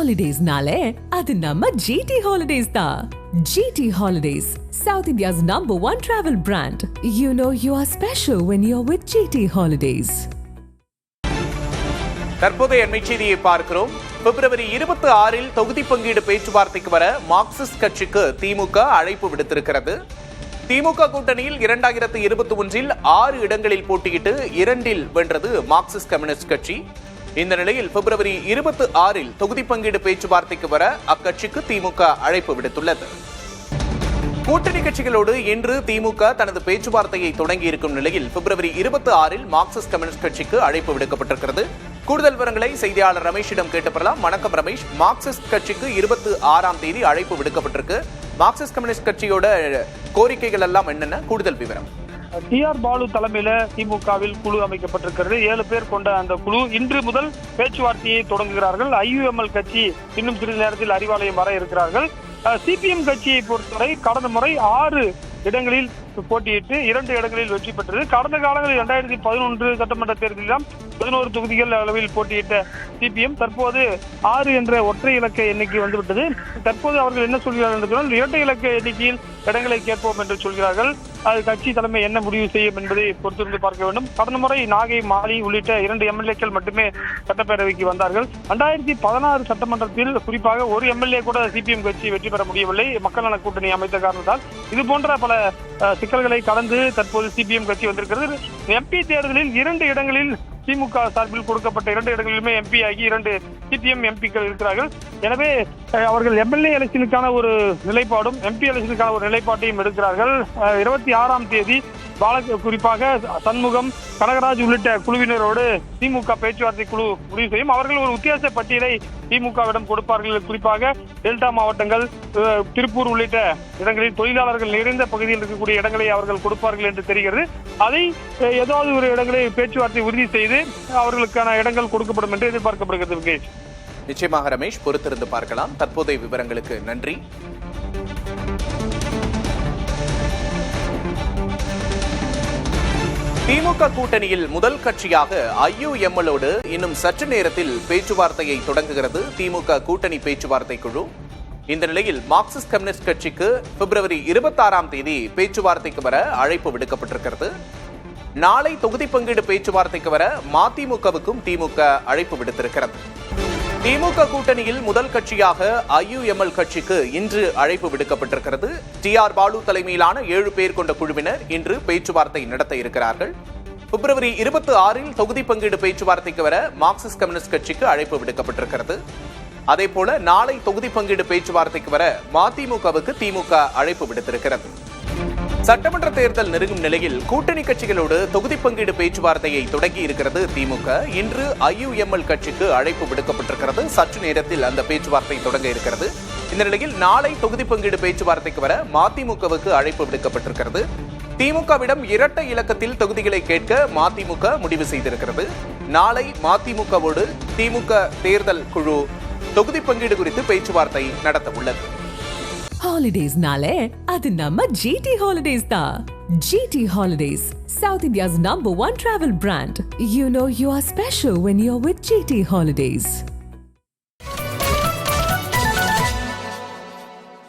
Holidays-nale, adu namma GT Holidays da. GT Holidays, South India's #1 travel brand. You know you are special when you're with GT Holidays. தற்போதைய அண்மை செய்தியை பார்க்கிறோம். பிப்ரவரி 26 தொகுதி பங்கீடு பேச்சுவார்த்தைக்கு வர மார்க்சிஸ்ட் கட்சிக்கு திமுக அழைப்பு விடுத்திருக்கிறது. திமுக கூட்டணியில் 2021 6 இடங்களில் போட்டியிட்டு 2 வென்றது மார்க்சிஸ்ட் கம்யூனிஸ்ட் கட்சி. இந்த நிலையில் பிப்ரவரி 26 தொகுதி பங்கீடு பேச்சுவார்த்தைக்கு வர அக்கட்சிக்கு திமுக அழைப்பு விடுத்துள்ளது. கூட்டணி கட்சிகளோடு இன்று திமுக தனது பேச்சுவார்த்தையை தொடங்கி இருக்கும் நிலையில் பிப்ரவரி 26 மார்க்சிஸ்ட் கம்யூனிஸ்ட் கட்சிக்கு அழைப்பு விடுக்கப்பட்டிருக்கிறது. கூடுதல் விவரங்களை செய்தியாளர் ரமேஷிடம் கேட்டு பெறலாம். வணக்கம் ரமேஷ், மார்க்சிஸ்ட் கட்சிக்கு 26ஆம் தேதி அழைப்பு விடுக்கப்பட்டிருக்கு. மார்க்சிஸ்ட் கம்யூனிஸ்ட் கட்சியோட கோரிக்கைகள் எல்லாம் என்னென்ன, கூடுதல் விவரம்? டி.ஆர். பாலு தலைமையில திமுகவில் குழு அமைக்கப்பட்டிருக்கிறது. 7 பேர் கொண்ட அந்த குழு இன்று முதல் பேச்சுவார்த்தையை தொடங்குகிறார்கள். ஐயுஎம்எல் கட்சி இன்னும் சிறிது நேரத்தில் அறிவாலயம் வர இருக்கிறார்கள். சிபிஎம் கட்சியை பொறுத்தவரை கடந்த முறை 6 இடங்களில் போட்டியிட்டு 2 இடங்களில் வெற்றி பெற்றது. கடந்த காலங்களில் 2011 சட்டமன்ற தேர்தலில் 11 தொகுதிகள் அளவில் போட்டியிட்ட சிபிஎம் தற்போது 6 என்ற ஒற்றை இலக்க எண்ணிக்கை வந்துவிட்டது. தற்போது அவர்கள் என்ன சொல்கிறார்கள் என்று சொன்னால், 2 இலக்க எண்ணிக்கையில் இடங்களை கேட்போம் என்று சொல்கிறார்கள். அது கட்சி தலைமை என்ன முடிவு செய்யும் என்பதை பொறுத்திருந்து பார்க்க வேண்டும். கடந்த முறை நாகை, மாலி உள்ளிட்ட 2 எம்எல்ஏக்கள் மட்டுமே சட்டப்பேரவைக்கு வந்தார்கள். 2016 சட்டமன்றத்தில் குறிப்பாக ஒரு எம்எல்ஏ கூட சிபிஎம் கட்சி வெற்றி பெற முடியவில்லை, மக்கள் நல கூட்டணி அமைத்த காரணத்தால். இது போன்ற பல சிக்கல்களை கடந்து தற்போது சிபிஎம் கட்சி வந்திருக்கிறது. எம்பி தேர்தலில் 2 இடங்களில் திமுக சார்பில் கொடுக்கப்பட்ட 2 இடங்களிலுமே எம்பி ஆகி 2 சிபிஎம் எம்பிக்கள் இருக்கிறார்கள். எனவே அவர்கள் எம்எல்ஏ எலெக்ஷனுக்கான ஒரு நிலைப்பாடும் எம்பி எலெக்ஷனுக்கான ஒரு நிலைப்பாட்டையும் எடுக்கிறார்கள். 26ஆம் தேதி குறிப்பாக சண்முகம், கனகராஜ் உள்ளிட்ட குழுவினரோடு திமுக பேச்சுவார்த்தை குழு முடிவு செய்யும். அவர்கள் ஒரு வித்தியாச பட்டியலை திமுகவிடம் கொடுப்பார்கள். குறிப்பாக டெல்டா மாவட்டங்கள், திருப்பூர் உள்ளிட்ட இடங்களில் தொழிலாளர்கள் நிறைந்த பகுதியில் இருக்கக்கூடிய இடங்களை அவர்கள் கொடுப்பார்கள் என்று தெரிகிறது. அதை ஏதாவது ஒரு இடங்களை பேச்சுவார்த்தை உறுதி செய்து அவர்களுக்கான இடங்கள் கொடுக்கப்படும் என்று எதிர்பார்க்கப்படுகிறது. விகேஷ், நிச்சயமாக ரமேஷ், பொறுத்திருந்து பார்க்கலாம். தற்போதைய விவரங்களுக்கு நன்றி. திமுக கூட்டணியில் முதல் கட்சியாக ஐயுஎம்எல்லோடு இன்னும் சற்று நேரத்தில் பேச்சுவார்த்தையை தொடங்குகிறது திமுக கூட்டணி பேச்சுவார்த்தை குழு. இந்த நிலையில் மார்க்சிஸ்ட் கம்யூனிஸ்ட் கட்சிக்கு பிப்ரவரி 26ஆம் தேதி பேச்சுவார்த்தைக்கு வர அழைப்பு விடுக்கப்பட்டிருக்கிறது. நாளை தொகுதி பங்கீடு பேச்சுவார்த்தைக்கு வர மதிமுகவுக்கும் திமுக அழைப்பு விடுத்திருக்கிறது. திமுக கூட்டணியில் முதல் கட்சியாக ஐயுஎம்எல் கட்சிக்கு இன்று அழைப்பு விடுக்கப்பட்டிருக்கிறது. டி.ஆர். பாலு தலைமையிலான 7 பேர் கொண்ட குழுவினர் இன்று பேச்சுவார்த்தை நடத்த இருக்கிறார்கள். பிப்ரவரி 26 தொகுதி பங்கீடு பேச்சுவார்த்தைக்கு வர மார்க்சிஸ்ட் கம்யூனிஸ்ட் கட்சிக்கு அழைப்பு விடுக்கப்பட்டிருக்கிறது. அதேபோல நாளை தொகுதி பங்கீடு பேச்சுவார்த்தைக்கு வர மதிமுகவுக்கு திமுக அழைப்பு விடுத்திருக்கிறது. சட்டமன்ற தேர்தல் நெருங்கும் நிலையில் கூட்டணி கட்சிகளோடு தொகுதி பங்கீடு பேச்சுவார்த்தையை தொடங்கி இருக்கிறது திமுக. இன்று ஐயுஎம்எல் கட்சிக்கு அழைப்பு விடுக்கப்பட்டிருக்கிறது. சற்று நேரத்தில் அந்த பேச்சுவார்த்தை தொடங்க இருக்கிறது. இந்த நிலையில் நாளை தொகுதி பங்கீடு பேச்சுவார்த்தைக்கு வர மதிமுகவுக்கு அழைப்பு விடுக்கப்பட்டிருக்கிறது. திமுகவிடம் இரட்டை இலக்கத்தில் தொகுதிகளை கேட்க மதிமுக முடிவு செய்திருக்கிறது. நாளை மதிமுகவோடு திமுக தேர்தல் குழு தொகுதி பங்கீடு குறித்து பேச்சுவார்த்தை நடத்த உள்ளது. Holidays-nale, adu namma GT Holidays da. GT Holidays, South India's #1 travel brand. You know you are special when you're with GT Holidays.